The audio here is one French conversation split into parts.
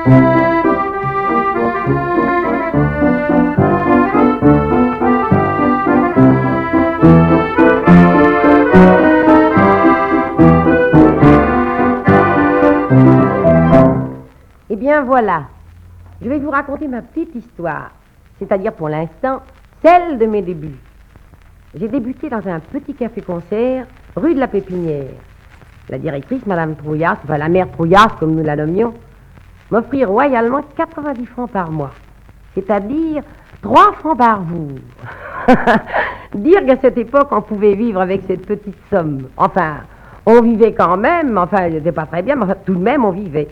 Eh bien voilà, je vais vous raconter ma petite histoire, c'est-à-dire pour l'instant, celle de mes débuts. J'ai débuté dans un petit café-concert, rue de la Pépinière. La directrice, Madame Trouillas, enfin la mère Trouillas, comme nous la nommions, m'offrit royalement 90 francs par mois, c'est-à-dire 3 francs par jour. Dire qu'à cette époque, on pouvait vivre avec cette petite somme. Enfin, on vivait quand même, enfin, c'était pas très bien, mais enfin, tout de même, on vivait.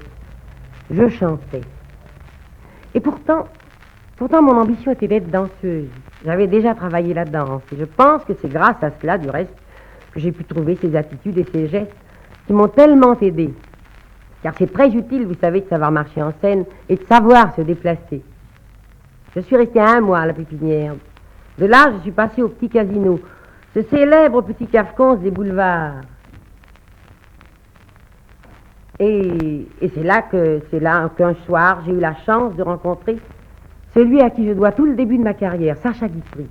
Je chantais. Et pourtant, mon ambition était d'être danseuse. J'avais déjà travaillé la danse. Et je pense que c'est grâce à cela, du reste, que j'ai pu trouver ces attitudes et ces gestes qui m'ont tellement aidé. Car c'est très utile, vous savez, de savoir marcher en scène et de savoir se déplacer. Je suis restée 1 mois à la Pépinière. De là, je suis passée au Petit Casino, ce célèbre petit café-concert des boulevards. Et c'est là qu'un soir, j'ai eu la chance de rencontrer celui à qui je dois tout le début de ma carrière, Sacha Guitry.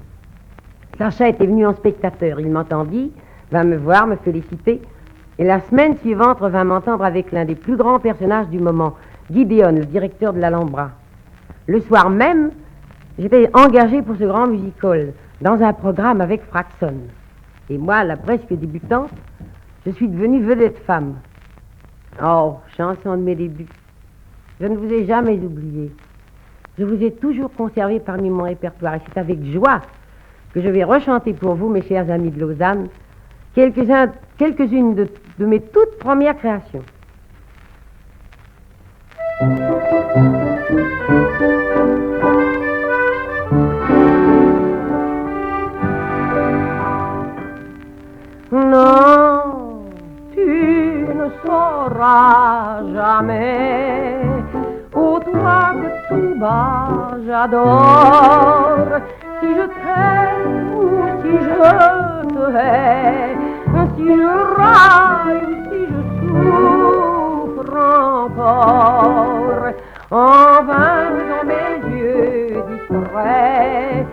Sacha était venu en spectateur. Il m'entendit, vint me voir, me féliciter. Et la semaine suivante, revint m'entendre avec l'un des plus grands personnages du moment, Gideon, le directeur de l'Alhambra. Le soir même, j'étais engagée pour ce grand music-hall, dans un programme avec Fraxon. Et moi, la presque débutante, je suis devenue vedette femme. Oh, chanson de mes débuts. Je ne vous ai jamais oublié. Je vous ai toujours conservé parmi mon répertoire. Et c'est avec joie que je vais rechanter pour vous, mes chers amis de Lausanne, quelques-unes de mes toutes premières créations. Non, tu ne sauras jamais, ô toi que tout bas j'adore, si je t'aime ou si je te hais, si je raille ou si je souffre encore, en vain dans mes yeux distraits,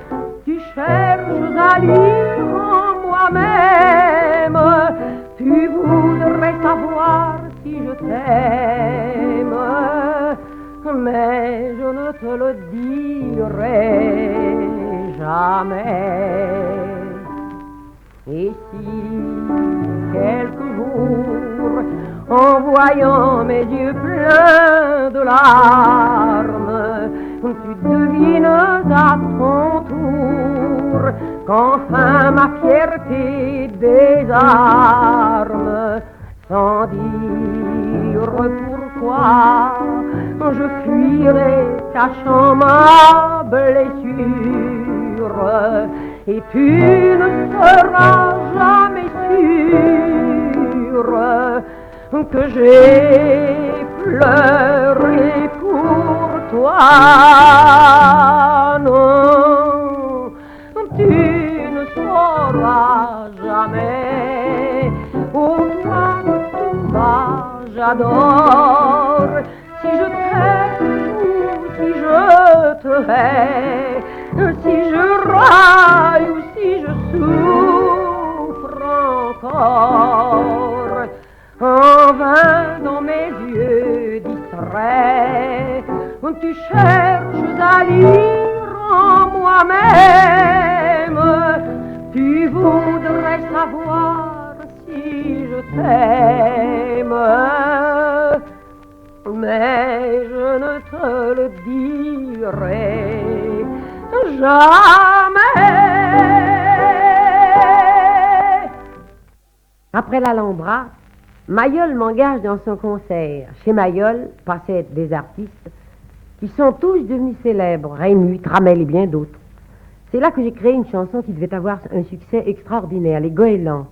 tu cherches à lire en moi-même, tu voudrais savoir si je t'aime, mais je ne te le dirai jamais. Et si, quelques jours, en voyant mes yeux pleins de larmes, tu devines à ton tour qu'enfin ma fierté désarme, sans dire pourquoi je fuirai cachant ma blessure, et tu ne seras jamais sûr que j'ai pleuré pour toi. Non, tu ne sauras jamais, ô toi tout bas j'adore, si je t'aime ou si je te hais, si je raille ou si je souffre encore, en vain dans mes yeux distraits, tu cherches à lire en moi-même, tu voudrais savoir si je t'aime, mais je ne te le dirai jamais. Après l'Alhambra, Mayol m'engage dans son concert. Chez Mayol passaient des artistes qui sont tous devenus célèbres, Rému, Tramel et bien d'autres. C'est là que j'ai créé une chanson qui devait avoir un succès extraordinaire, Les Goélands.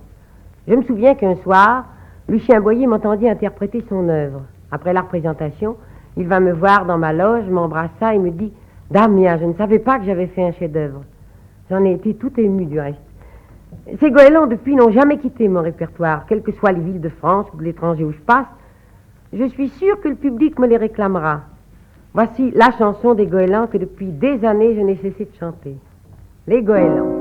Je me souviens qu'un soir, Lucien Boyer m'entendit interpréter son œuvre. Après la représentation, il va me voir dans ma loge, m'embrassa et me dit « Damien, je ne savais pas que j'avais fait un chef-d'œuvre. » J'en ai été tout ému du reste. Ces goélands, depuis, n'ont jamais quitté mon répertoire, quelles que soient les villes de France ou de l'étranger où je passe. Je suis sûre que le public me les réclamera. Voici la chanson des goélands que depuis des années je n'ai cessé de chanter. Les goélands.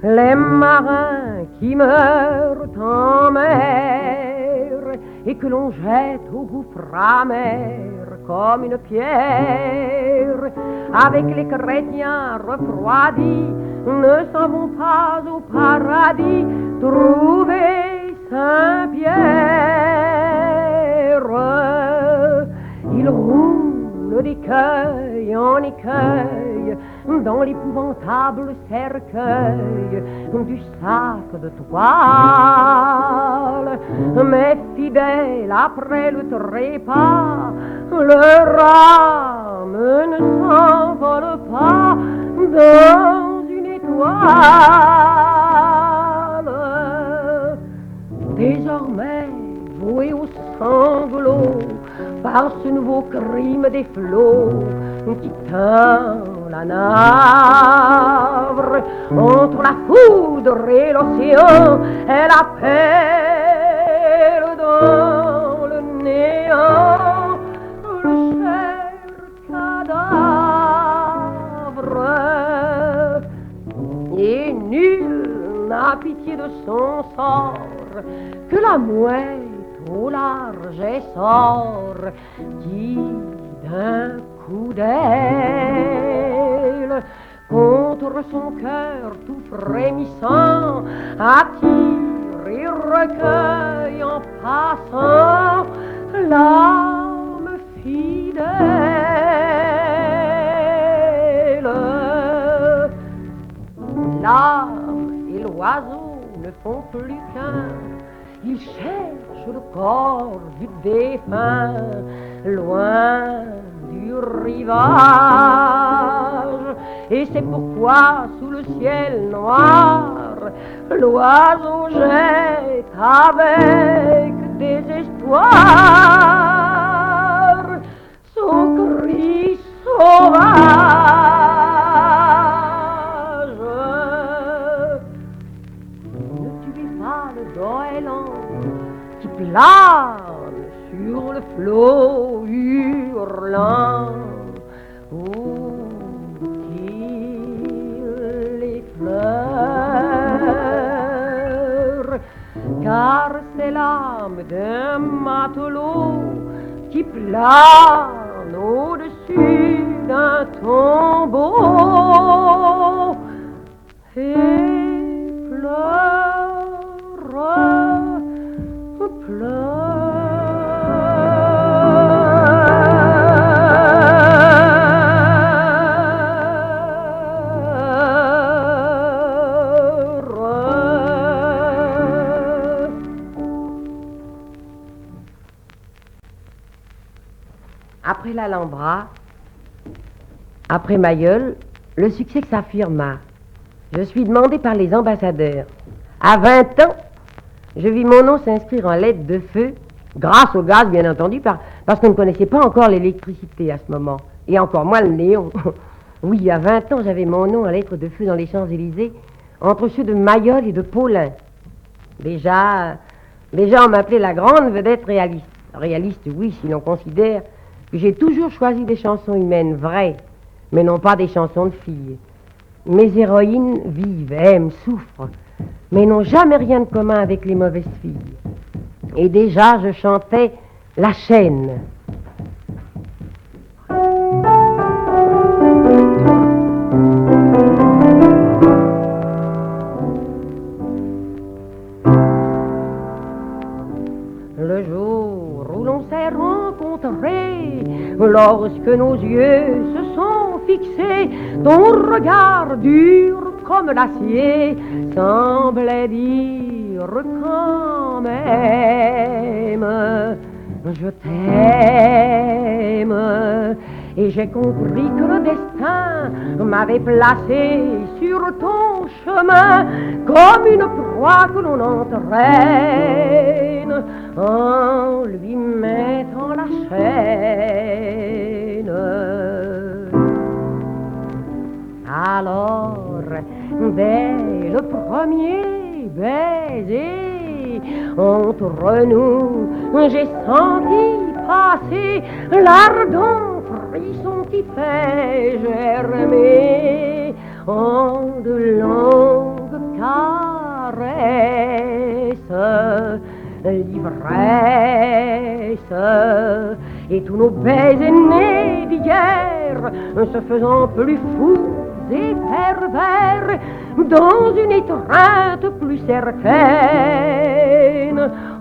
Les marins qui meurent en mer et que l'on jette au gouffre amer comme une pierre, avec les chrétiens refroidis, ne s'en vont pas au paradis trouver Saint-Pierre. Ils roulent d'écueil en écueil dans l'épouvantable cercueil du sac de toile. Mais fidèles après le trépas, leur âme ne s'envole pas dans une étoile. Désormais voués aux sanglots par ce nouveau crime des flots qui teint la Navre, entre la foudre et l'océan, elle appelle dans le néant le cher cadavre. Et nul n'a pitié de son sort, que la mouette au large essor qui d'un coup d'aile contre son cœur tout frémissant attire et recueille en passant l'âme fidèle. L'âme et l'oiseau ne font plus qu'un, ils cherchent le corps du défunt loin du rivage. Et c'est pourquoi sous le ciel noir l'oiseau jette avec désespoir son cri sauvage. Ne tuez pas le goéland qui plane sur le flot hurlant, où qu'il effleure, car c'est l'âme d'un matelot qui plane au-dessus d'un tombeau et pleure. Après l'Alhambra, après Mayol, le succès s'affirma. Je suis demandé par les ambassadeurs. À 20 ans, je vis mon nom s'inscrire en lettres de feu, grâce au gaz bien entendu, parce qu'on ne connaissait pas encore l'électricité à ce moment, et encore moins le néon. Oui, à 20 ans, j'avais mon nom en lettres de feu dans les Champs-Élysées, entre ceux de Mayol et de Paulin. Déjà, on m'appelait la grande vedette réaliste. Réaliste, oui, si l'on considère que j'ai toujours choisi des chansons humaines vraies, mais non pas des chansons de filles. Mes héroïnes vivent, aiment, souffrent, mais n'ont jamais rien de commun avec les mauvaises filles. Et déjà, je chantais La Chaîne. Le jour où l'on s'est rencontrés, lorsque nos yeux se sont fixés, ton regard dur comme l'acier semblait dire quand même je t'aime. Et j'ai compris que le destin m'avait placé sur ton chemin comme une proie que l'on entraîne en lui mettant la chaîne. Alors, dès le premier baiser, Entre nous, j'ai senti passer l'ardent frisson qui fait germer en de longues caresses l'ivresse et tous nos baisers nés d'hier se faisant plus fous et pervers dans une étreinte plus certaine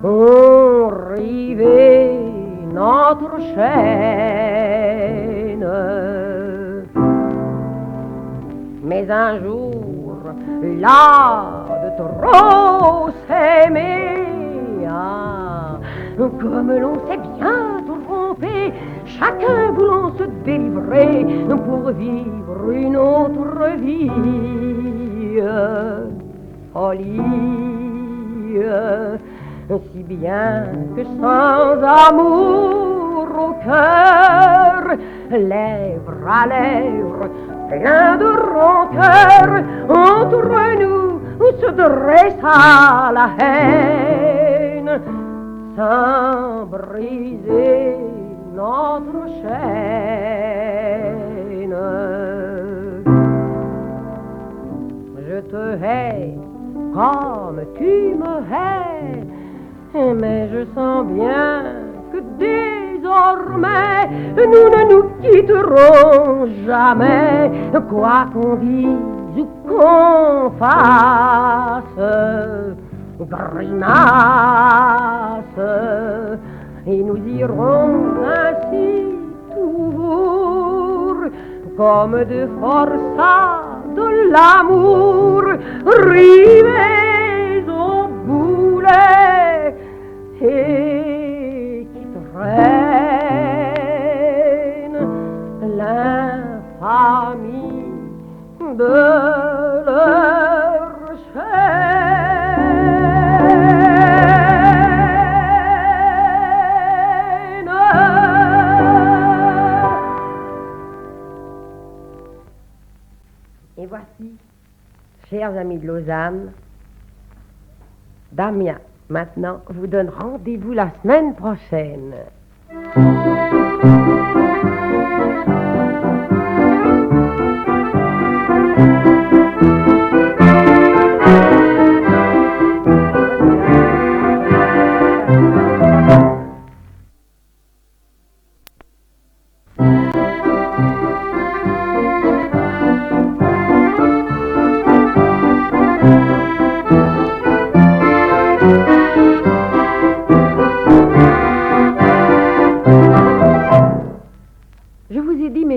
on rivait notre chaîne. Mais un jour, là de trop s'aimer, comme l'on s'est bien trompé, chacun voulant se délivrer pour vivre une autre vie. Folie, si bien que sans amour au cœur, lèvre à lèvre, plein de rancœur, entre nous se dressa la haine, sans briser notre chaîne. Je te hais comme tu me hais, mais je sens bien que désormais nous ne nous quitterons jamais, quoi qu'on dise ou qu'on fasse. Grimace, et nous irons ainsi toujours comme deux forçats de l'amour rivés au boulet et qui traînent l'infamie de leur chaîne. Et voici, chers amis de Lausanne, Damien, maintenant, vous donne rendez-vous la semaine prochaine.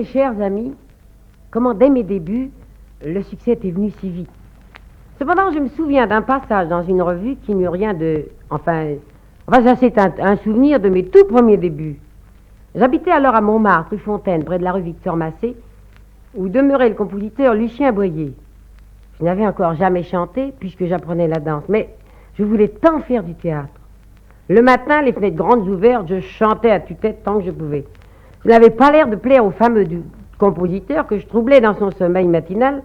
Chers amis, comment dès mes débuts, le succès est venu si vite. Cependant, je me souviens d'un passage dans une revue qui n'eut rien de... Enfin ça c'est un souvenir de mes tout premiers débuts. J'habitais alors à Montmartre, rue Fontaine, près de la rue Victor Massé, où demeurait le compositeur Lucien Boyer. Je n'avais encore jamais chanté, puisque j'apprenais la danse, mais je voulais tant faire du théâtre. Le matin, les fenêtres grandes ouvertes, je chantais à tue-tête tant que je pouvais. Je n'avais pas l'air de plaire au fameux compositeur que je troublais dans son sommeil matinal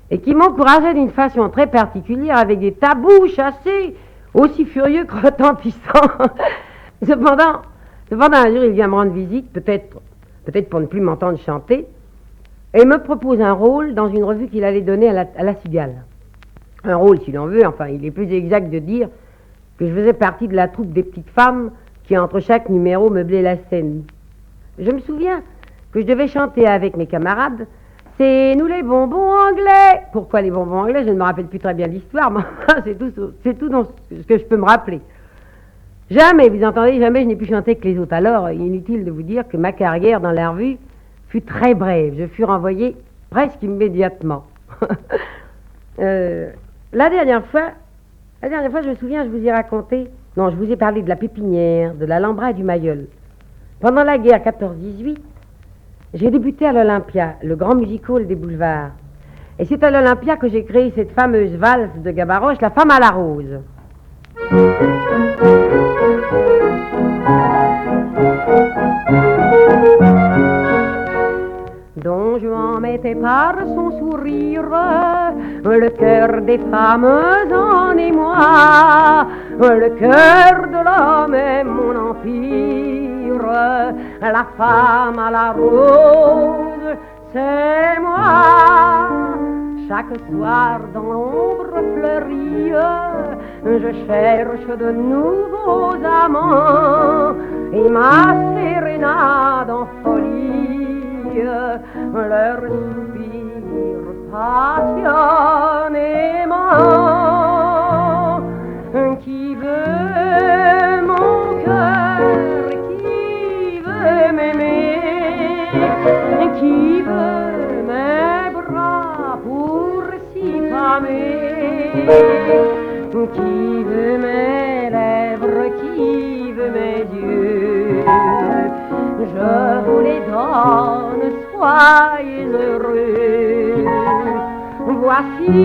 et qui m'encourageait d'une façon très particulière avec des tabous chassés aussi furieux que retentissants. Cependant, un jour, il vient me rendre visite, peut-être pour ne plus m'entendre chanter, et me propose un rôle dans une revue qu'il allait donner à la Cigale. Un rôle, si l'on veut, enfin, il est plus exact de dire que je faisais partie de la troupe des petites femmes qui, entre chaque numéro, meublaient la scène. Je me souviens que je devais chanter avec mes camarades « C'est nous les bonbons anglais ». Pourquoi les bonbons anglais? Je ne me rappelle plus très bien l'histoire, mais c'est tout ce que je peux me rappeler. Jamais, vous entendez, jamais je n'ai pu chanter que les autres. Alors, inutile de vous dire que ma carrière dans la revue fut très brève. Je fus renvoyée presque immédiatement. La dernière fois, je me souviens, je vous ai raconté... Non, je vous ai parlé de la Pépinière, de l'Alhambra et du Mayol. Pendant la guerre 14-18, j'ai débuté à l'Olympia, le grand music-hall des boulevards. Et c'est à l'Olympia que j'ai créé cette fameuse valse de Gabaroche, La femme à la rose. Don Juan mettait par son sourire le cœur des femmes en et moi, le cœur de l'homme est mon empire, la femme à la rose, c'est moi. Chaque soir dans l'ombre fleurie, je cherche de nouveaux amants et ma sérénade en folie, leur soupir passionnément. Qui veut mon cœur, qui veut m'aimer, qui veut mes bras pour s'y pâmer, qui veut mes lèvres, qui veut mes yeux, je vous les donne, soyez heureux. Voici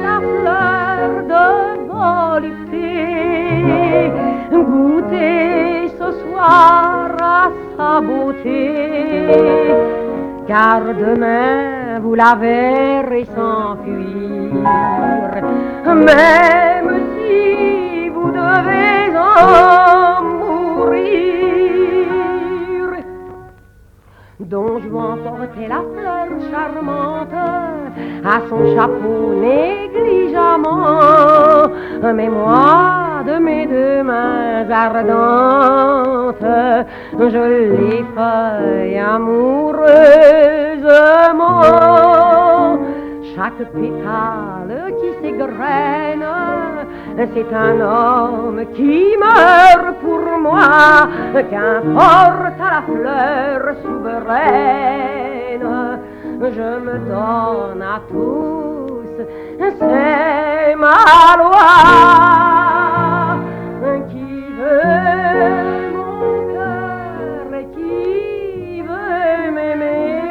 la fleur de volupté, goûtez ce soir à sa beauté, car demain vous la verrez s'enfuir, même si vous devez en mourir. Don Juan portait la fleur charmante à son chapeau négligemment, mais moi de mes deux mains ardentes je l'effeuille amoureusement. Chaque pétale qui s'égrène, c'est un homme qui meurt pour moi, qu'importe la fleur souveraine, je me donne à tous, c'est ma loi. Qui veut mon cœur, qui veut m'aimer,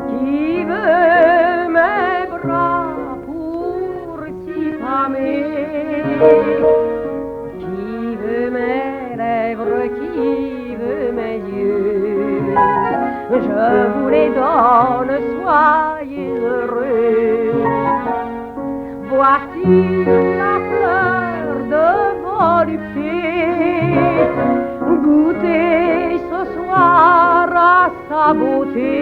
qui veut mes bras pour s'y pâmer, qui veut mes lèvres, qui veut mes yeux, je vous les donne, soyez heureux. Voici la fleur de volupté, goûtez ce soir à sa beauté,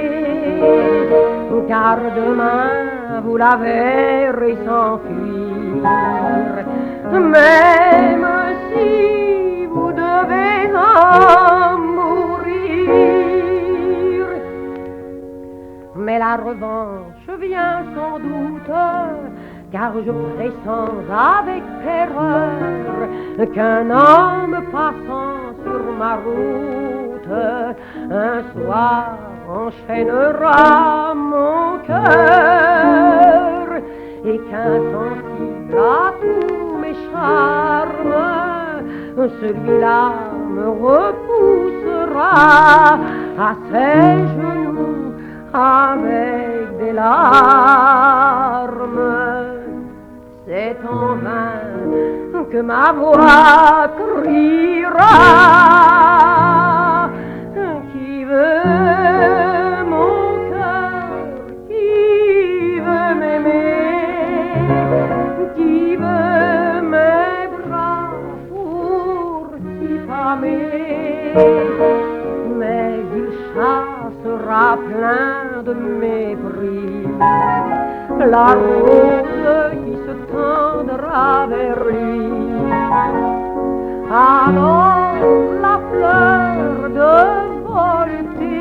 car demain vous la verrez s'enfuir, même si vous devez en mourir. Mais la revanche vient sans doute, car je pressens avec terreur qu'un homme passant sur ma route un soir enchaînera mon cœur, et qu'insensible à tous mes charmes, celui-là me repoussera à ses genoux avec des larmes. C'est en vain que ma voix criera. Qui veut mon cœur, qui veut m'aimer, qui veut mes bras pour s'y pâmer, mais il chassera plein de mépris la rose qui se tendra vers lui. Alors la fleur de volupté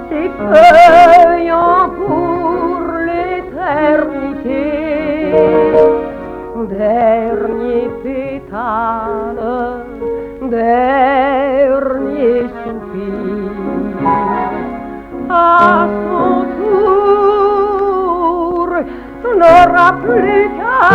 s'effeuillant pour l'éternité, dernier pétale, dernier soupir, à son tour n'aura plus qu'à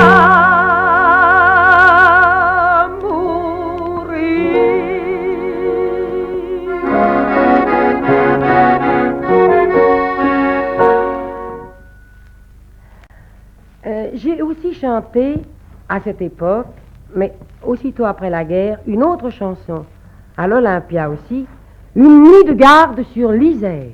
j'ai aussi chanté à cette époque, mais aussitôt après la guerre, une autre chanson, à l'Olympia aussi, Une nuit de garde sur l'Isère.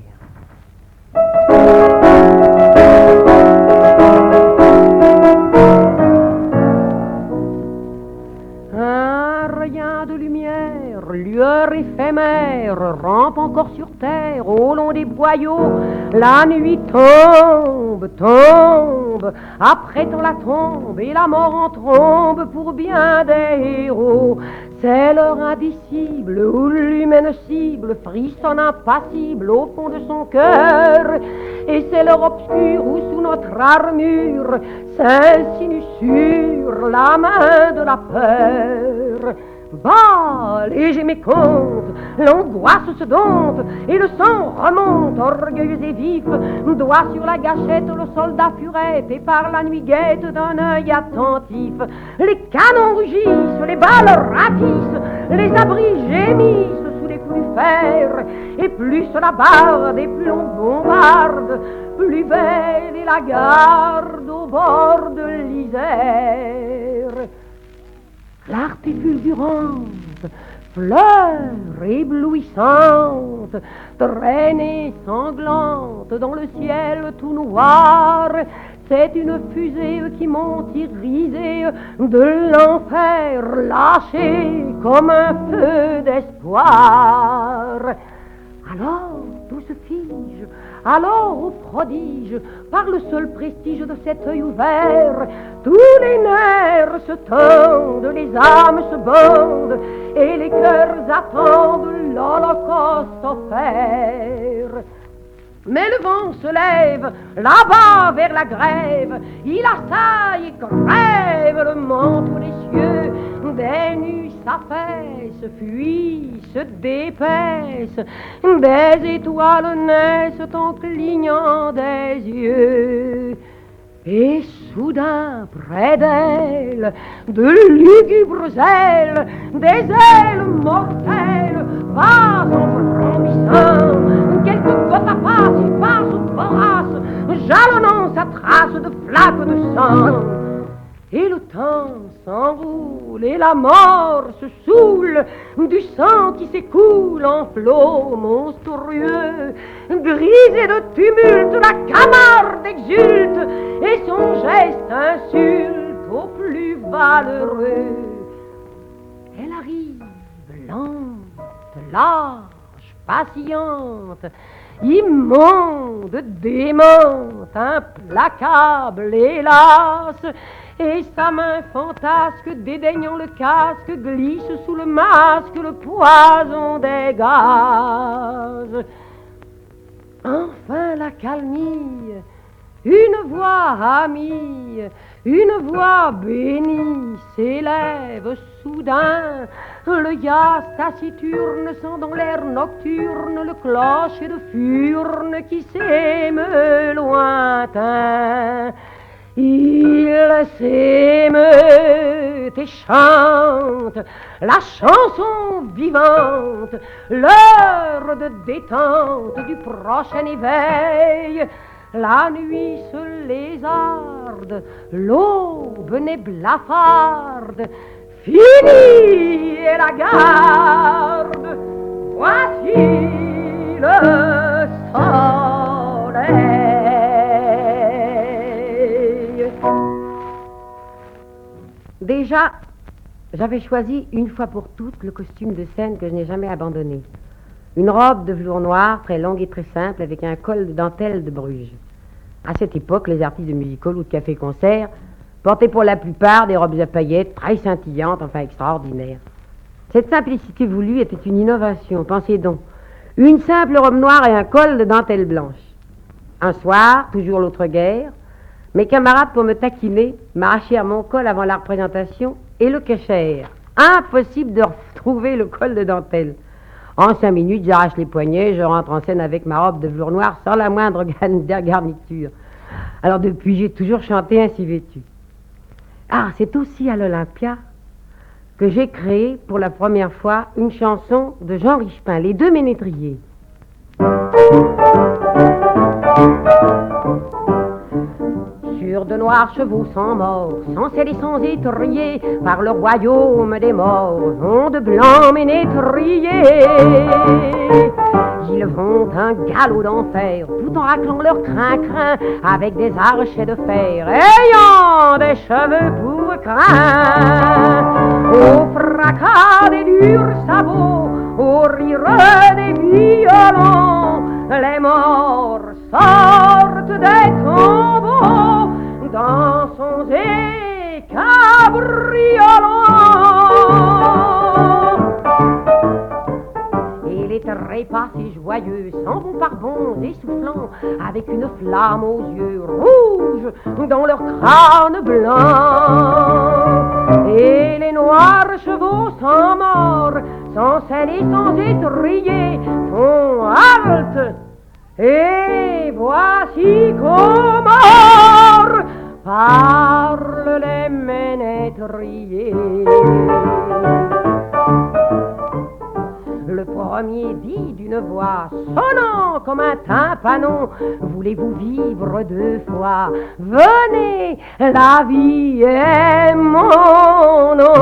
pierre rampe encore sur terre au long des boyaux. La nuit tombe, tombe, après on la tombe et la mort en trombe pour bien des héros. C'est l'heure indicible où l'humaine cible frissonne impassible au fond de son cœur. Et c'est l'heure obscure où sous notre armure s'insinue sur la main de la peur. Bas, léger mécompte, l'angoisse se dompte et le sang remonte, orgueilleux et vif, doigt sur la gâchette, le soldat furette et par la nuit guette d'un œil attentif. Les canons rugissent, les balles ratissent, les abris gémissent sous les coups du fer, et plus la barde et plus l'on bombarde, plus belle est la garde au bord de l'Isère. Clarté fulgurante, fleur éblouissante, traînée sanglante dans le ciel tout noir, c'est une fusée qui monte irisée de l'enfer, lâchée comme un feu d'espoir. Alors tout se fige, alors au prodige, par le seul prestige de cet œil ouvert, tous les nerfs se tendent, les âmes se bondent, et les cœurs attendent l'holocauste offert. Mais le vent se lève, là-bas vers la grève, il assaille et crève le manteau des cieux, des nues s'affaissent, fuient, se dépaissent, des étoiles naissent en clignant des yeux. Et soudain, près d'elle, de lugubres ailes, des ailes mortelles, passent en frémissant, quelques côtes à passe, il passe vorace, jalonnant sa trace de flaques de sang. Et le temps s'enroule et la mort se saoule du sang qui s'écoule en flots monstrueux. Grisé de tumulte, la Camarde exulte et son geste insulte au plus valeureux. Elle arrive, lente, large, patiente, immonde, démente, implacable, hélas, et sa main fantasque, dédaignant le casque, glisse sous le masque le poison des gaz. Enfin l'accalmie, une voix amie, une voix bénie s'élève soudain. Le yas taciturne sent dans l'air nocturne le clocher de furne qui s'émeut lointain. Il s'émeut et chante la chanson vivante, l'heure de détente du prochain éveil. La nuit se lézarde, l'aube n'est blafarde, finie est la garde, voici le soleil. Déjà, j'avais choisi une fois pour toutes le costume de scène que je n'ai jamais abandonné. Une robe de velours noir, très longue et très simple, avec un col de dentelle de Bruges. À cette époque, les artistes de music-hall ou de café-concert portaient pour la plupart des robes à paillettes, très scintillantes, enfin extraordinaires. Cette simplicité voulue était une innovation, pensez donc. Une simple robe noire et un col de dentelle blanche. Un soir, toujours l'autre guerre, mes camarades, pour me taquiner, m'arrachèrent mon col avant la représentation et le cachèrent. Impossible de retrouver le col de dentelle. En 5 minutes, j'arrache les poignets, je rentre en scène avec ma robe de velours noir sans la moindre garniture. Alors depuis, j'ai toujours chanté ainsi vêtu. Ah, c'est aussi à l'Olympia que j'ai créé pour la première fois une chanson de Jean Richepin, Les Deux Ménétriers. Sur de noirs chevaux sans mort, sans selle et sans étrier, par le royaume des morts, vont de blancs ménétriers. Ils vont un galop d'enfer, tout en raclant leur crin-crin, avec des archets de fer, ayant des cheveux pour crin. Au fracas des durs sabots, au rire des les morts sortent des tombeaux, dansons et cabriolons. Et les trépas si joyeux s'en vont par bonds essoufflants, avec une flamme aux yeux rouges dans leur crâne blanc. Et les noirs chevaux sans mort, sans selle et sans étrier, font halte. Et voici comment parlent les ménétriers. Le premier dit d'une voix sonnant comme un tympanon: voulez-vous vivre deux fois? Venez, la vie est mon nom.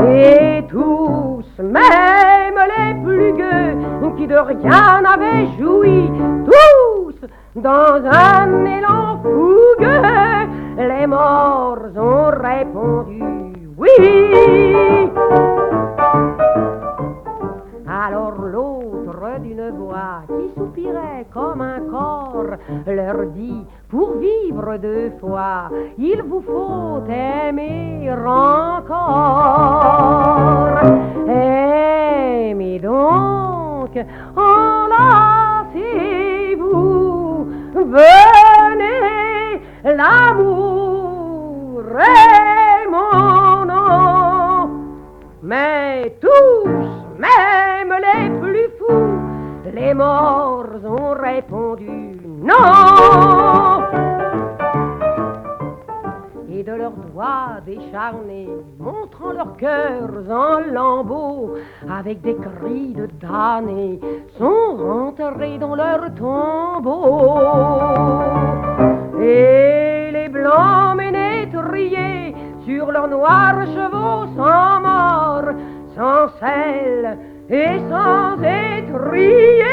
Et tous, même les plus gueux, qui de rien n'avaient joui, tous, dans un élan fougueux, les morts ont répondu oui. Alors l'autre d'une voix qui soupirait comme un corps leur dit: pour vivre deux fois, il vous faut aimer encore. Aimez donc, enlacez-vous, venez, l'amour est mon nom. Mais tous, même les plus fous, les morts ont répondu non. Et de leurs doigts décharnés, montrant leurs cœurs en lambeaux, avec des cris de damnés, sont rentrés dans leur tombeau. Et les blancs ménétriers, sur leurs noirs chevaux sans mort, sans selle et sans étrier,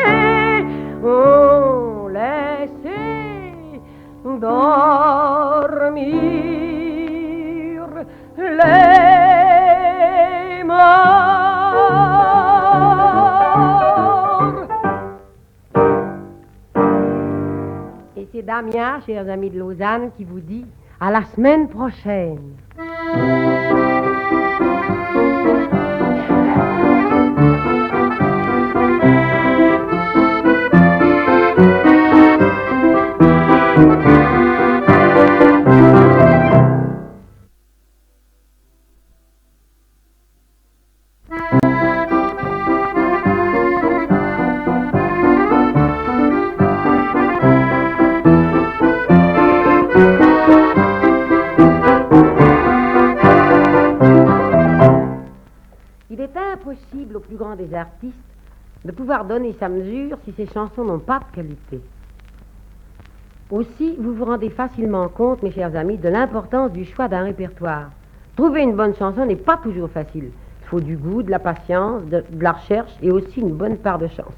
ont laissé dormir les morts. Et c'est Damien, chers amis de Lausanne, qui vous dit à la semaine prochaine. Impossible au plus grand des artistes de pouvoir donner sa mesure si ses chansons n'ont pas de qualité. Aussi, vous vous rendez facilement compte, mes chers amis, de l'importance du choix d'un répertoire. Trouver une bonne chanson n'est pas toujours facile. Il faut du goût, de la patience, de la recherche et aussi une bonne part de chance.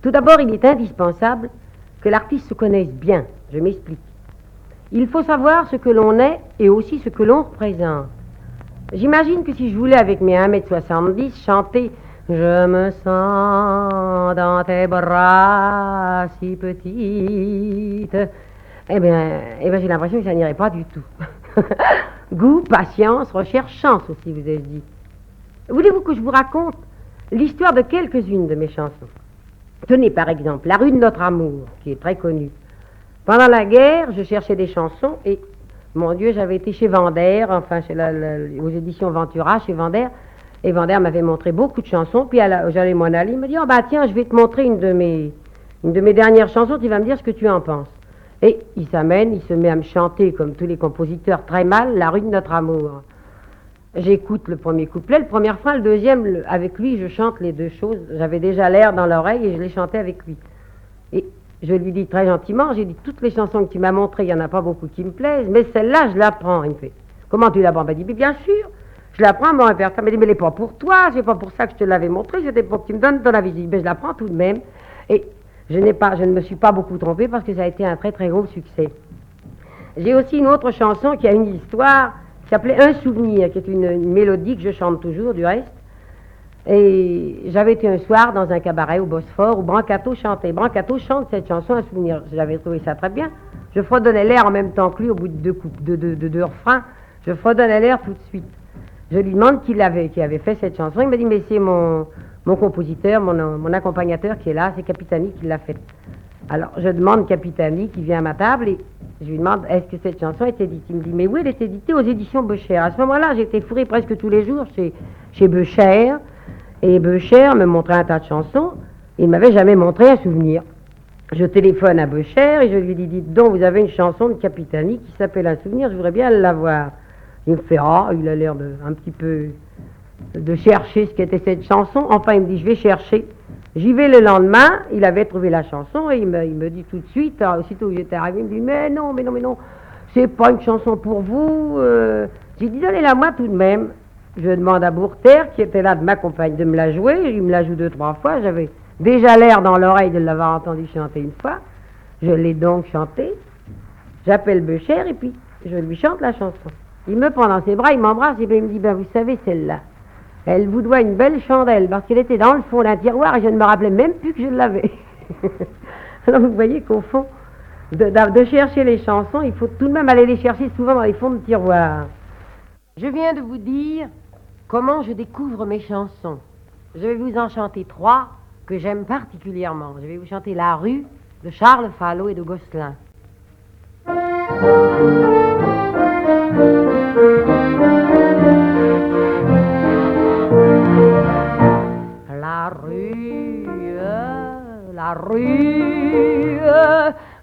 Tout d'abord, il est indispensable que l'artiste se connaisse bien. Je m'explique. Il faut savoir ce que l'on est et aussi ce que l'on représente. J'imagine que si je voulais, avec mes 1m70, chanter « Je me sens dans tes bras si petite », eh bien j'ai l'impression que ça n'irait pas du tout. Goût, patience, recherche, chance aussi, vous ai-je dit. Voulez-vous que je vous raconte l'histoire de quelques-unes de mes chansons? Tenez par exemple La rue de notre amour, qui est très connue. Pendant la guerre, je cherchais des chansons et mon Dieu, j'avais été chez Vander, enfin aux éditions Ventura, chez Vander, et Vander m'avait montré beaucoup de chansons, puis j'allais m'en aller, il me dit: oh bah tiens, je vais te montrer une de mes dernières chansons, tu vas me dire ce que tu en penses. Et il s'amène, il se met à me chanter, comme tous les compositeurs, très mal, La rue de notre amour. J'écoute le premier couplet, le premier refrain, le deuxième, avec lui, je chante les deux choses, j'avais déjà l'air dans l'oreille et je les chantais avec lui. Et je lui dis très gentiment, j'ai dit: toutes les chansons que tu m'as montrées, il n'y en a pas beaucoup qui me plaisent, mais celle-là, je la prends. Il me fait: comment tu la prends? Il dit: bien sûr, je la prends à mon répertoire. Il me dit: mais elle n'est pas pour toi, c'est pas pour ça que je te l'avais montrée, c'était pour que tu me donnes ton avis. Je dis: je la prends tout de même. Et je ne me suis pas beaucoup trompée parce que ça a été un très très gros succès. J'ai aussi une autre chanson qui a une histoire qui s'appelait Un souvenir, qui est une mélodie que je chante toujours du reste. Et j'avais été un soir dans un cabaret au Bosphore où Brancato chantait. Brancato chante cette chanson, un souvenir. J'avais trouvé ça très bien. Je fredonnais l'air en même temps que lui, au bout de deux refrains. Je fredonnais l'air tout de suite. Je lui demande qui avait fait cette chanson. Il m'a dit, mais c'est mon compositeur, mon accompagnateur qui est là, c'est Capitani qui l'a faite. Alors, je demande Capitani qui vient à ma table et je lui demande, est-ce que cette chanson est éditée? Il me dit, mais oui, elle est éditée aux éditions Becher. À ce moment-là, j'étais fourrée presque tous les jours chez Becher. Et Becher me montrait un tas de chansons. Il ne m'avait jamais montré un souvenir. Je téléphone à Becher et je lui dis, dites donc, vous avez une chanson de Capitani qui s'appelle Un souvenir, je voudrais bien l'avoir. Il me fait, il a l'air un petit peu de chercher ce qu'était cette chanson. Enfin, il me dit, je vais chercher. J'y vais le lendemain, il avait trouvé la chanson et il me dit tout de suite, aussitôt où j'étais arrivé, il me dit, mais non, c'est pas une chanson pour vous. J'ai dit, donnez-la moi tout de même. Je demande à Bourter, qui était là de m'accompagner, de me la jouer. Il me la joue 2-3 fois. J'avais déjà l'air dans l'oreille de l'avoir entendu chanter une fois. Je l'ai donc chanté. J'appelle Becher et puis je lui chante la chanson. Il me prend dans ses bras, il m'embrasse et puis il me dit, ben vous savez, celle-là, elle vous doit une belle chandelle parce qu'elle était dans le fond d'un tiroir et je ne me rappelais même plus que je l'avais. Alors vous voyez qu'au fond, de chercher les chansons, il faut tout de même aller les chercher souvent dans les fonds de tiroir. Je viens de vous dire comment je découvre mes chansons. Je vais vous en chanter 3 que j'aime particulièrement. Je vais vous chanter La Rue de Charles Fallot et de Gosselin. La rue, la rue,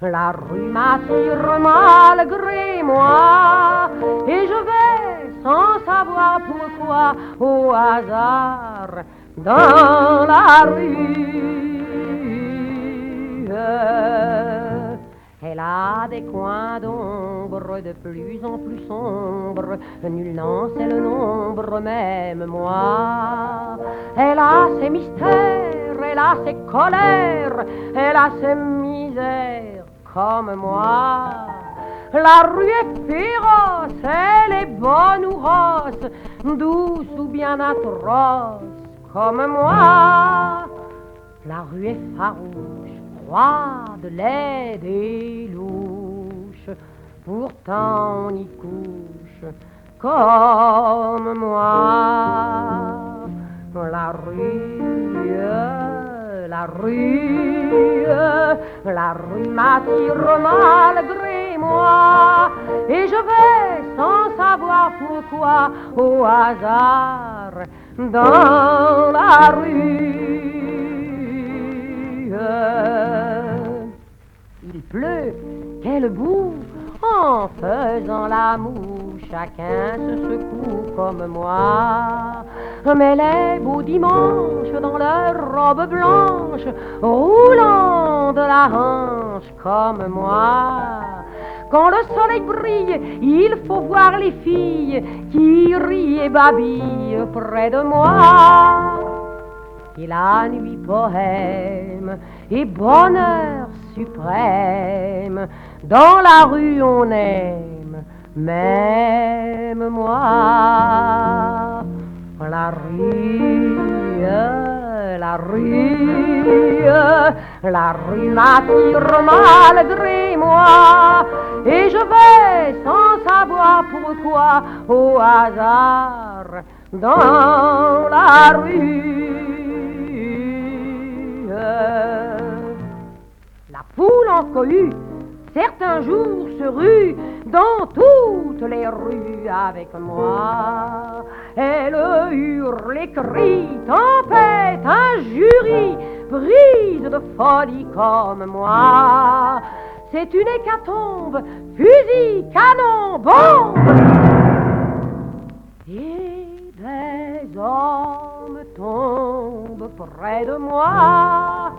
la rue m'attire malgré moi, et je vais sans savoir pourquoi au hasard dans la rue. Elle a des coins d'ombre de plus en plus sombres, nul n'en sait le nombre, même moi. Elle a ses mystères, elle a ses colères, elle a ses misères, comme moi. La rue est féroce, elle est bonne ou rosse, douce ou bien atroce, comme moi. La rue est farouche, froide, laide et louche, pourtant on y couche, comme moi. La rue, la rue, la rue m'attire malgré moi, et je vais sans savoir pourquoi au hasard dans la rue. Il pleut, quelle boue, en faisant l'amour, chacun se secoue comme moi. Mais les beaux dimanches dans leur robe blanche, roulant de la hanche comme moi. Quand le soleil brille, il faut voir les filles qui rient et babillent près de moi. Et la nuit poème et bonheur suprême, dans la rue on aime, même moi. La rue, la rue, la rue m'attire malgré moi, et je vais sans savoir pourquoi au hasard dans la rue. La poule en cohue, certains jours se rue dans toutes les rues avec moi. Elle hurle et crie, tempête, injurie, brise de folie comme moi. C'est une hécatombe, fusil, canon, bombe. Et des hommes tombent près de moi.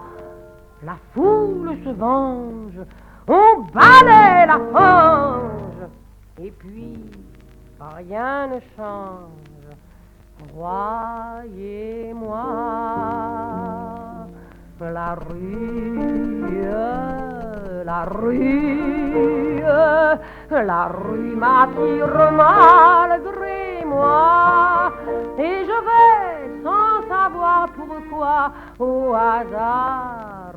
La foule se venge, on balaie la fange, et puis rien ne change, croyez-moi. La rue, la rue, la rue m'attire malgré moi. Et je vais, sans savoir pourquoi, au hasard,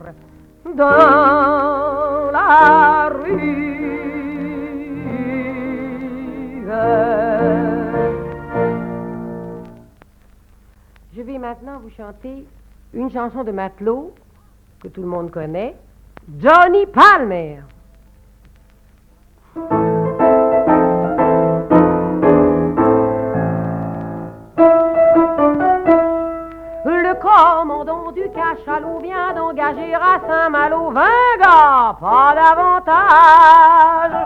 dans la rue. Je vais maintenant vous chanter une chanson de matelot que tout le monde connaît, Johnny Palmer. Le commandant du cachalot vient d'engager à Saint-Malo 20 gars, pas davantage.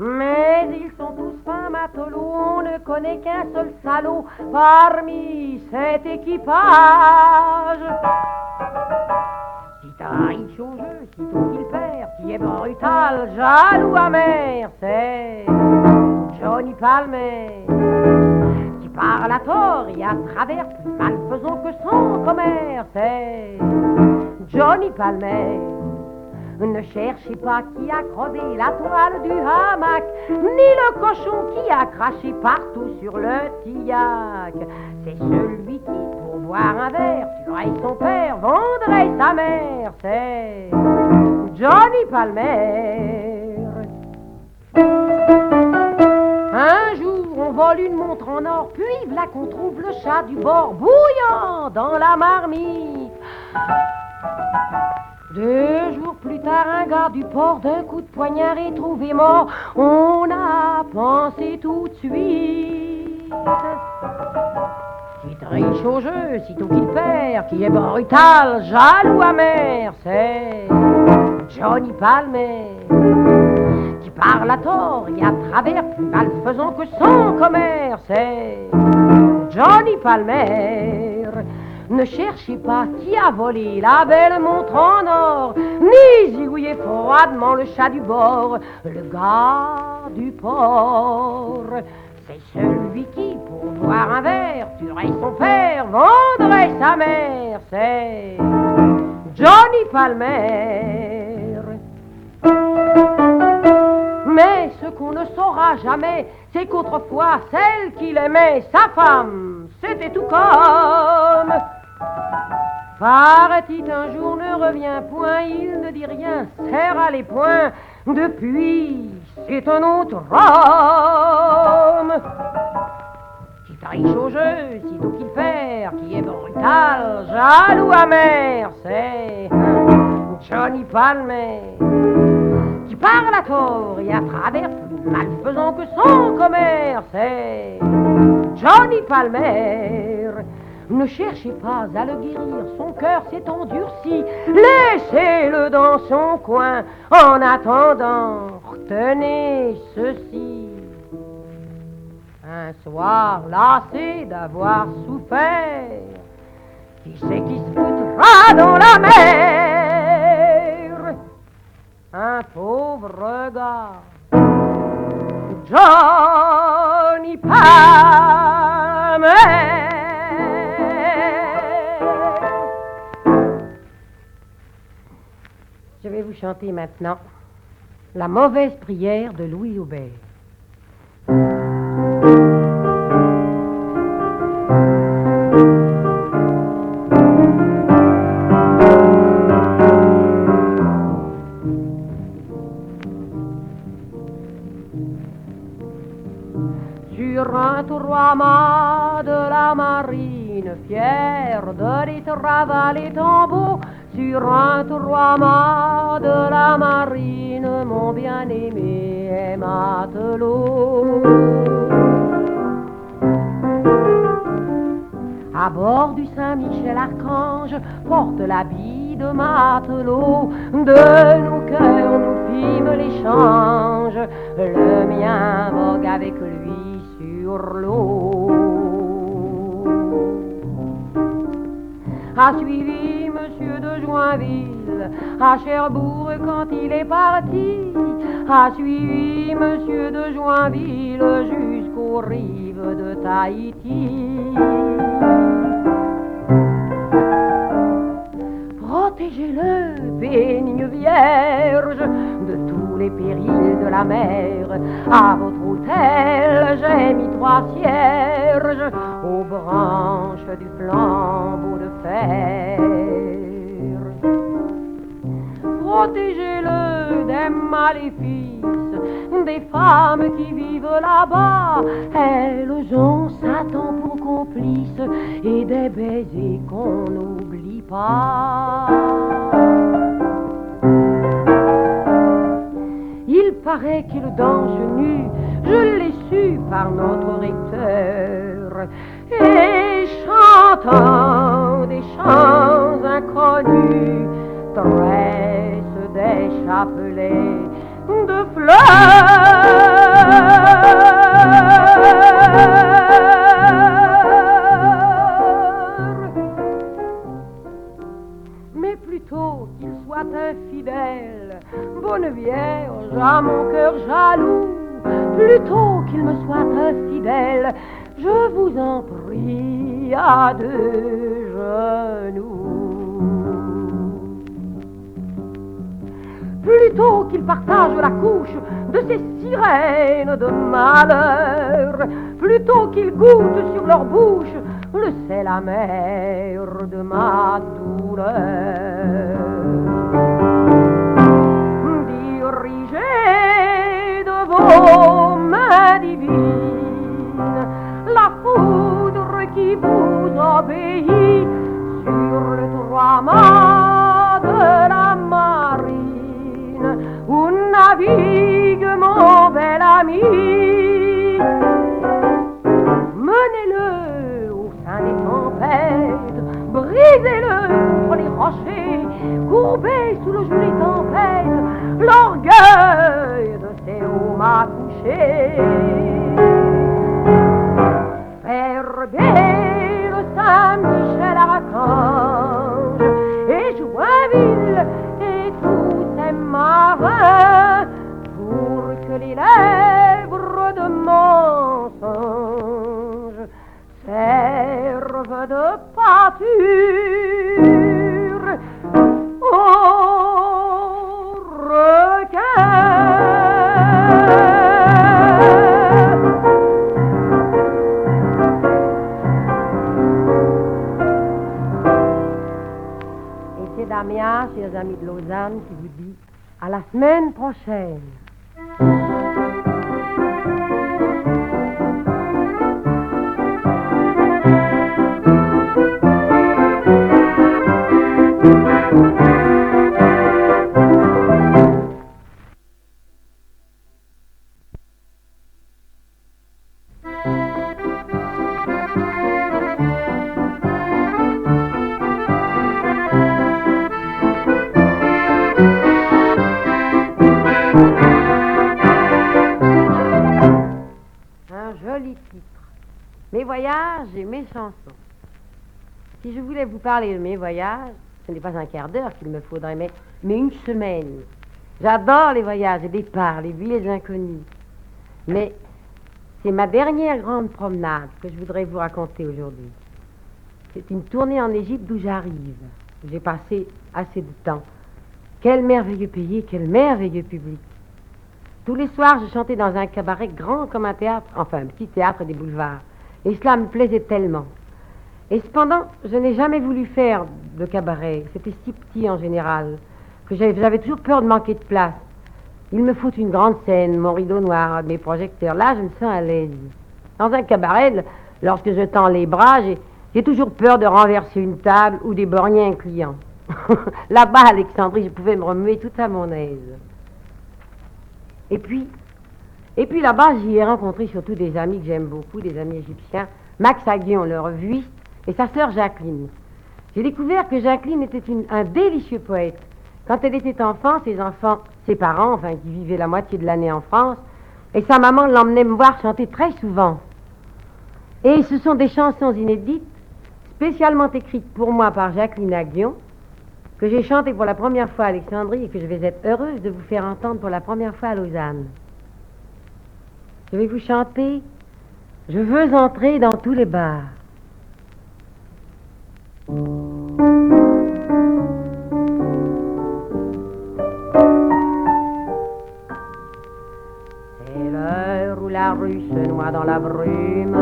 Mais ils sont tous fins matelots, on ne connaît qu'un seul salaud parmi cet équipage. Qui trahit changeux, sitôt qu'il perd, qui est brutal, jaloux, amer, c'est Johnny Palmer. Qui parle à tort et à travers, plus malfaisant que son commerce, c'est Johnny Palmer. Ne cherchez pas qui a crevé la toile du hamac, ni le cochon qui a craché partout sur le tillac. C'est celui qui, pour boire un verre, tuerait son père, vendrait sa mère. C'est Johnny Palmer. Un jour, on vole une montre en or, puis là qu'on trouve le chat du bord bouillant dans la marmite. 2 jours plus tard, un gars du port d'un coup de poignard est trouvé mort. On a pensé tout de suite. Qui triche au jeu, sitôt qu'il perd, qui est brutal, jaloux, amer, c'est Johnny Palmer. Qui parle à tort et à travers, plus malfaisant que son commerce, c'est Johnny Palmer. Ne cherchez pas qui a volé la belle montre en or, ni zigouillez froidement le chat du bord. Le gars du port, c'est celui qui, pour boire un verre, tuerait son père, vendrait sa mère. C'est Johnny Palmer. Mais ce qu'on ne saura jamais, c'est qu'autrefois, celle qu'il aimait, sa femme, c'était tout comme... Partit un jour, ne revient point, il ne dit rien, serra les poings, depuis, c'est un autre homme. Qui triche au jeu, sitôt qu'il perd, qui est brutal, jaloux, amer, c'est Johnny Palmer. Qui parle à tort et à travers, plus malfaisant que son commerce, c'est Johnny Palmer. Ne cherchez pas à le guérir, son cœur s'est endurci. Laissez-le dans son coin, en attendant, retenez ceci. Un soir, lassé d'avoir souffert, qui c'est qui se foutra dans la mer? Un pauvre gars, Johnny Palmer. Je vais vous chanter maintenant La mauvaise prière de Louis Aubert. Sur un tournoiement de la marine, fier de les travailler tambours, sur un tournoiement de la marine, mon bien-aimé est matelot. À bord du Saint-Michel-Archange, porte l'habit de matelot. De nos cœurs, nous fîmes l'échange, le mien vogue avec lui sur l'eau. A suivi Monsieur de Joinville à Cherbourg quand il est parti, a suivi Monsieur de Joinville jusqu'aux rives de Tahiti. Protégez-le, bénigne Vierge, de tout tous les périls de la mer. À votre hôtel, j'ai mis 3 cierges aux branches du flambeau de fer. Protégez-le des maléfices des femmes qui vivent là-bas. Elles ont Satan pour complice et des baisers qu'on n'oublie pas. Il paraît qu'il danse nu, je l'ai su par notre recteur, et chantant des chants inconnus, tresse des chapelets de fleurs. Mais plutôt qu'il soit infidèle, bonne vierge à mon cœur jaloux, plutôt qu'il me soit infidèle, je vous en prie à 2 genoux. Plutôt qu'il partage la couche de ces sirènes de malheur, plutôt qu'il goûte sur leur bouche le sel amer de ma douleur. Dirigez de vos mains divines la foudre qui vous obéit sur le 3 mâts de la marine où navigue mon bel ami. Menez-le au sein des tempêtes, brisez-le contre les rochers, courbez sous le joug des tempêtes l'orgueil de ces hauts mâts couchés. Herbez le Saint-Michel-Archange et Joinville et tous ces marins pour que les lèvres de mensonge servent de pâture aux requins. Et c'est Damien, chers amis de Lausanne, qui vous dit à la semaine prochaine. Mes voyages et mes chansons. Si je voulais vous parler de mes voyages, ce n'est pas un quart d'heure qu'il me faudrait, mais 1 semaine. J'adore les voyages, les départs, les villes inconnues. Mais c'est ma dernière grande promenade que je voudrais vous raconter aujourd'hui. C'est une tournée en Égypte d'où j'arrive. J'ai passé assez de temps. Quel merveilleux pays, quel merveilleux public. Tous les soirs, je chantais dans un cabaret grand comme un théâtre, enfin un petit théâtre des boulevards. Et cela me plaisait tellement. Et cependant, je n'ai jamais voulu faire de cabaret. C'était si petit en général que j'avais toujours peur de manquer de place. Il me faut une grande scène, mon rideau noir, mes projecteurs. Là, je me sens à l'aise. Dans un cabaret, lorsque je tends les bras, j'ai toujours peur de renverser une table ou d'éborgner un client. Là-bas, à Alexandrie, je pouvais me remuer tout à mon aise. Et puis là-bas, j'y ai rencontré surtout des amis que j'aime beaucoup, des amis égyptiens. Max Aguillon, le revuiste, et sa sœur Jacqueline. J'ai découvert que Jacqueline était un délicieux poète. Quand elle était enfant, ses parents, enfin, qui vivaient la moitié de l'année en France, et sa maman l'emmenait me voir chanter très souvent. Et ce sont des chansons inédites, spécialement écrites pour moi par Jacqueline Aguillon, que j'ai chantées pour la première fois à Alexandrie et que je vais être heureuse de vous faire entendre pour la première fois à Lausanne. Je vais vous chanter « Je veux entrer dans tous les bars ». l'heure où la rue se noie dans la brume,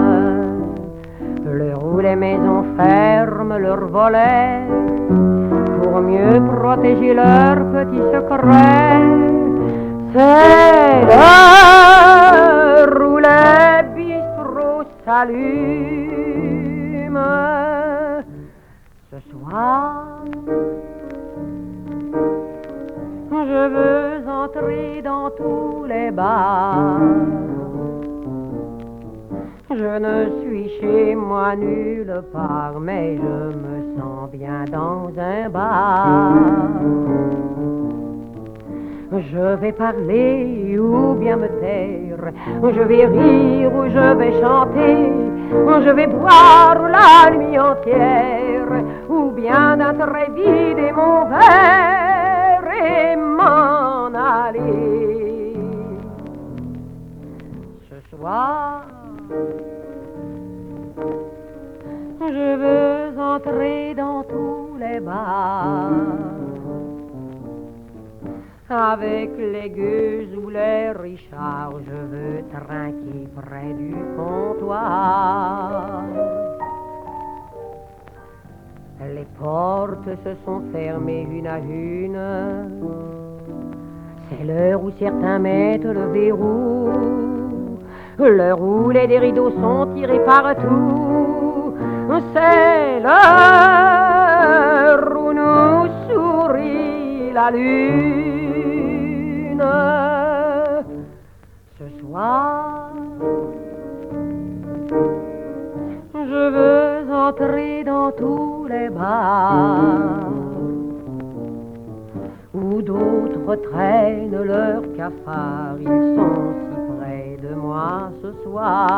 l'heure où les maisons ferment leurs volets pour mieux protéger leurs petits secrets. C'est l'heure où les bistrots s'allument. Ce soir, je veux entrer dans tous les bars. Je ne suis chez moi nulle part, mais je me sens bien dans un bar. Je vais parler ou bien me taire, je vais rire ou je vais chanter, je vais boire la nuit entière, ou bien d'un trait vider mon verre et m'en aller. Ce soir, je veux entrer dans tous les bars, avec les gueuses ou les richards, je veux trinquer près du comptoir. Les portes se sont fermées une à une, c'est l'heure où certains mettent le verrou, l'heure où les rideaux sont tirés partout, c'est l'heure où nous sourit la lune. Ce soir, je veux entrer dans tous les bars où d'autres traînent leurs cafards. Ils sont si près de moi ce soir.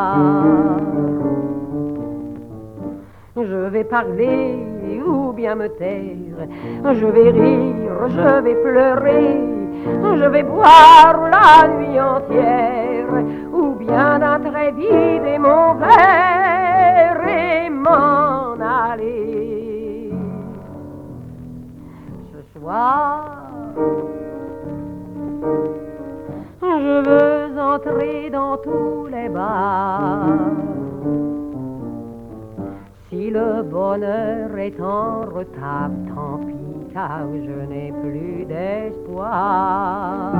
Je vais parler ou bien me taire, je vais rire, je vais pleurer, je vais boire la nuit entière, ou bien d'un trait vider mon verre et m'en aller. Ce soir, je veux entrer dans tous les bars. Si le bonheur est en retard, tant pis, car je n'ai plus d'espoir.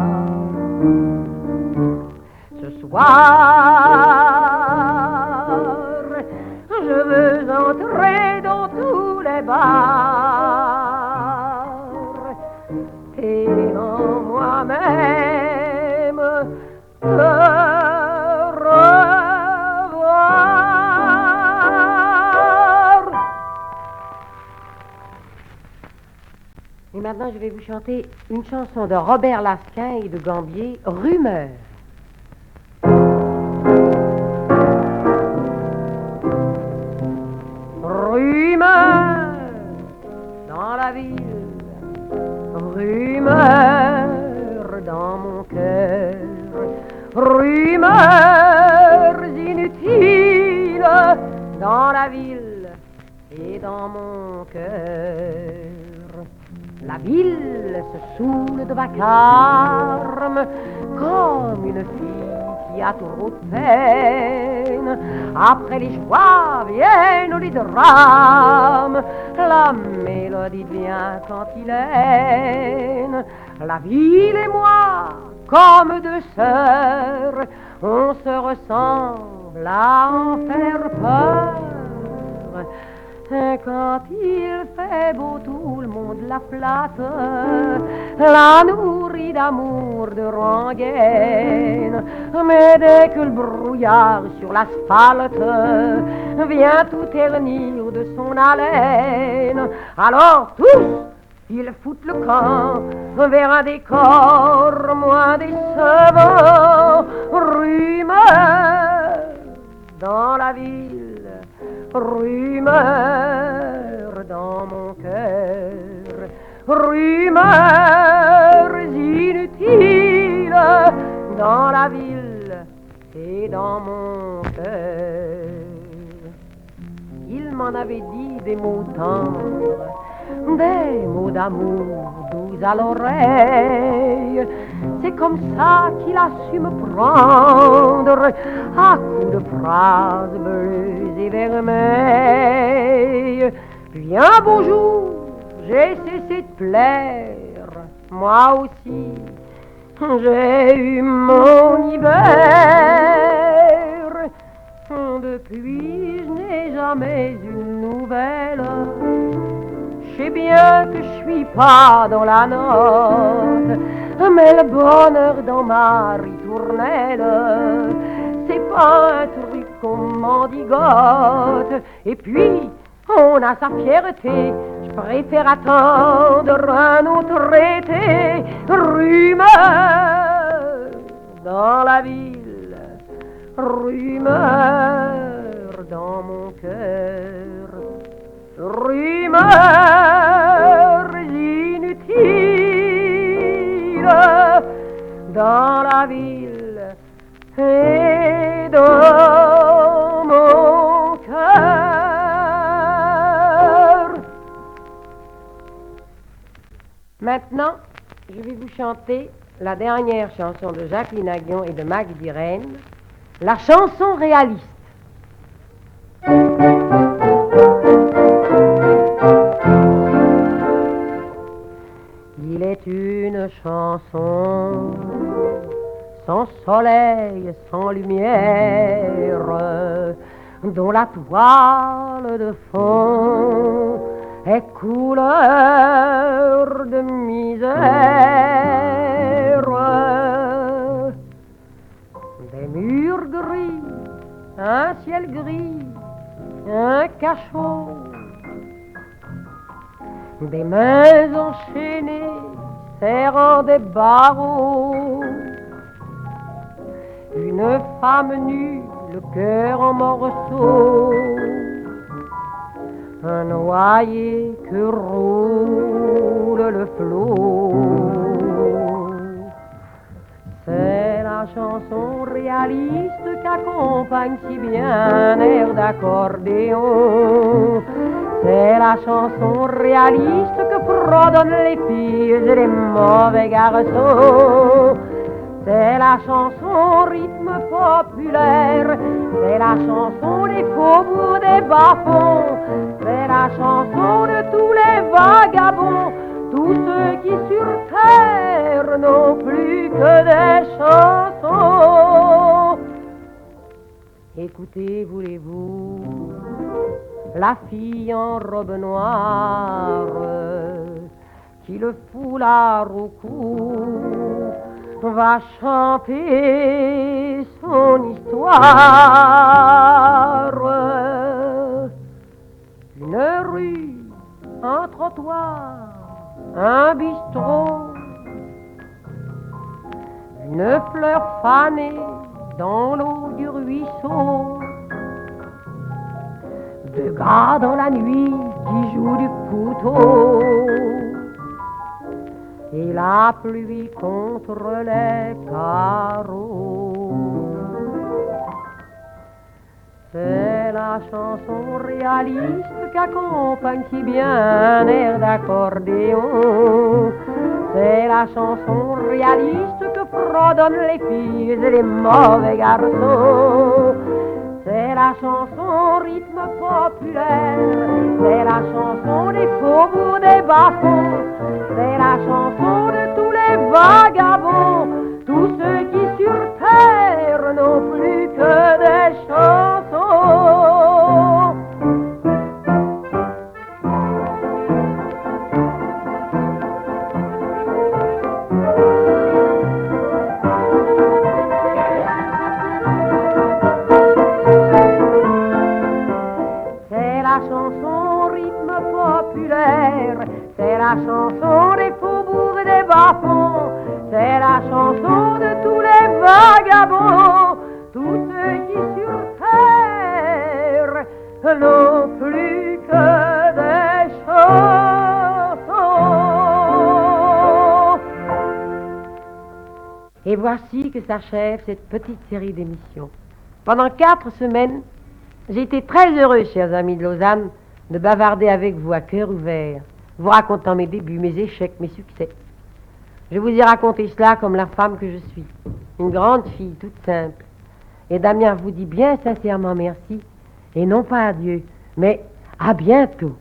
Ce soir, je veux entrer dans tous les bars et en moi-même Et maintenant, je vais vous chanter une chanson de Robert Lasquin et de Gambier, Rumeur. Rumeur dans la ville, rumeur dans mon cœur, rumeurs inutiles dans la ville et dans mon cœur. La ville se saoule de vacarme comme une fille qui a trop de peine. Après les joies viennent les drames, la mélodie devient cantilène. La ville et moi, comme deux sœurs, on se ressemble à en faire peur. Quand il fait beau, tout le monde la flatte, la nourrit d'amour, de rengaine. Mais dès que le brouillard sur l'asphalte vient tout ternir de son haleine, alors tous, ils foutent le camp vers un décor moins décevant. Rumeur dans la ville, rumeur dans mon cœur, rumeurs inutiles dans la ville et dans mon cœur. Il m'en avait dit des mots tendres, des mots d'amour doux à l'oreille. C'est comme ça qu'il a su me prendre à coups de phrases bleues et vermeilles. Puis un beau jour, j'ai cessé de plaire, moi aussi, j'ai eu mon hiver. Depuis, je n'ai jamais une nouvelle. Je sais bien que je suis pas dans la note, mais le bonheur dans ma ritournelle, c'est pas un truc qu'on m'endigote. Et puis, on a sa fierté, je préfère attendre un autre été. Rumeur dans la ville, rumeur dans mon cœur, rumeurs inutiles dans la ville et dans mon cœur. Maintenant, je vais vous chanter la dernière chanson de Jacqueline Aguillon et de Max Dirène, la chanson réaliste. Il est une chanson sans soleil, sans lumière, dont la toile de fond est couleur de misère. Des murs gris, un ciel gris, un cachot, des mains enchaînées serrant des barreaux, une femme nue, le cœur en morceaux, un noyer que roule le flot. C'est la chanson réaliste qu'accompagne si bien un air d'accordéon. C'est la chanson réaliste que fredonnent les filles et les mauvais garçons. C'est la chanson rythme populaire, c'est la chanson des faubourgs, des bas-fonds, c'est la chanson de tous les vagabonds, tous ceux qui sur terre n'ont plus que des chansons. Écoutez, voulez-vous, la fille en robe noire, qui le foulard au cou va chanter son histoire. Une rue, un trottoir, un bistrot, une fleur fanée dans l'eau du ruisseau, deux gars dans la nuit qui jouent du couteau, et la pluie contre les carreaux. C'est la chanson réaliste qu'accompagne si bien un air d'accordéon. C'est la chanson réaliste que fredonnent les filles et les mauvais garçons. C'est la chanson rythme populaire, c'est la chanson des faubourgs, des bas-fonds, c'est la chanson de tous les vagabonds, tous ceux qui sur terre n'ont plus que des chansons. C'est la chanson des faubourgs et des bas-fonds, c'est la chanson de tous les vagabonds, tous ceux qui sur terre n'ont plus que des chansons. Et voici que s'achève cette petite série d'émissions. Pendant 4 semaines, j'ai été très heureux, chers amis de Lausanne, de bavarder avec vous à cœur ouvert vous racontant mes débuts, mes échecs, mes succès. Je vous ai raconté cela comme la femme que je suis, une grande fille, toute simple. Et Damien vous dit bien sincèrement merci, et non pas adieu, mais à bientôt.